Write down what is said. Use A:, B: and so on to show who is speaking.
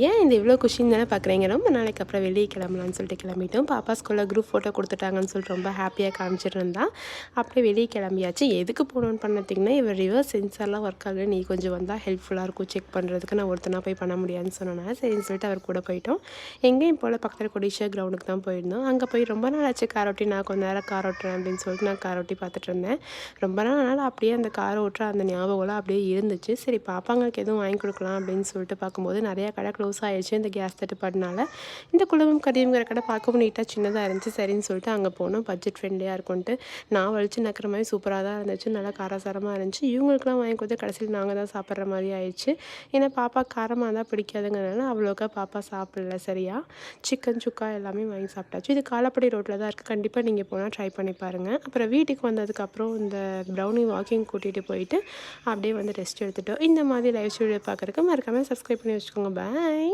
A: ஏன் இந்த இவ்வளோ குஷின்னு தானே பார்க்குறீங்க. ரொம்ப நாளைக்கு அப்புறம் வெளியே கிளம்பலான்னு சொல்லிட்டு கிளம்பிட்டோம். பாப்பா ஸ்கூலில் குரூப் ஃபோட்டோ கொடுத்துட்டாங்கன்னு சொல்லிட்டு ரொம்ப ஹாப்பியாக காமிச்சிட்டு இருந்தா. அப்படியே வெளியே கிளம்பியாச்சு. எதுக்கு போகணுன்னு பார்த்தீங்கன்னா, இவர் ரிவர்ஸ் சென்சார்லாம் ஒர்க் ஆகல. நீ கொஞ்சம் வந்தால் ஹெல்ப்ஃபுல்லாக இருக்கும் செக் பண்ணுறதுக்கு. நான் ஒருத்தனா போய் பண்ண முடியாதுன்னு சொன்னேன். சரின்னு சொல்லிட்டு அவர் கூட போயிட்டோம். எங்கேயும் போல் பக்கத்தில் கொடிஷா கிரவுண்டுக்கு தான் போயிருந்தோம். அங்கே போய் ரொம்ப நாள் ஆச்சு கார் ஓட்டி, நான் கொஞ்ச நேரம் கார் ஓட்டுறேன் அப்படின்னு சொல்லிட்டு நான் கார் ஓட்டி பார்த்துட்டு இருந்தேன். ரொம்ப நாள் அப்படியே அந்த கார் ஓட்டுற அந்த ஞாபகம்லாம் அப்படியே இருந்துச்சு. சரி பாப்பாங்களுக்கு எதுவும் வாங்கி கொடுக்கலாம் அப்படின்னு சொல்லிட்டு பார்க்கும்போது நிறையா கடை க்ளோஸ் ஆகிடுச்சு இந்த கேஸ் தட்டுப்பாடுனால. இந்த குழுமம் கதியம்ங்கிற கடை பார்க்கவும் நீட்டாக சின்னதாக இருந்துச்சு. சரின்னு சொல்லிட்டு அங்கே போனோம். பட்ஜெட் ஃப்ரெண்ட்லியாக இருக்கும்ன்ட்டு நான் வலிச்சு நக்கிற மாதிரி சூப்பராக தான் இருந்துச்சு. நல்லா காரசாரமாக இருந்துச்சு. இவங்களுக்குலாம் வாங்கி கொடுத்து கடைசியில் நாங்கள் தான் சாப்பிட்ற மாதிரி ஆயிடுச்சு. ஏன்னா பாப்பா காரமாக தான் பிடிக்காதுங்கிறதுனால அவ்வளோக்கா பாப்பா சாப்பிடல சரியா. சிக்கன் சுக்கா எல்லாமே வாங்கி சாப்பிட்டாச்சு. இது காலப்படி ரோட்டில் தான் இருக்குது. கண்டிப்பாக நீங்கள் போனால் ட்ரை பண்ணி பாருங்கள். அப்புறம் வீட்டுக்கு வந்ததுக்கப்புறம் இந்த ப்ரௌனி வாக்கிங் கூட்டிகிட்டு போயிட்டு அப்படியே வந்து ரெஸ்ட் எடுத்துட்டோம். இந்த மாதிரி லைவ் ஸ்டோரி பார்க்குறதுக்கு மறக்காமல் சப்ஸ்கிரைப் பண்ணி வச்சுக்கோங்க. பாய்.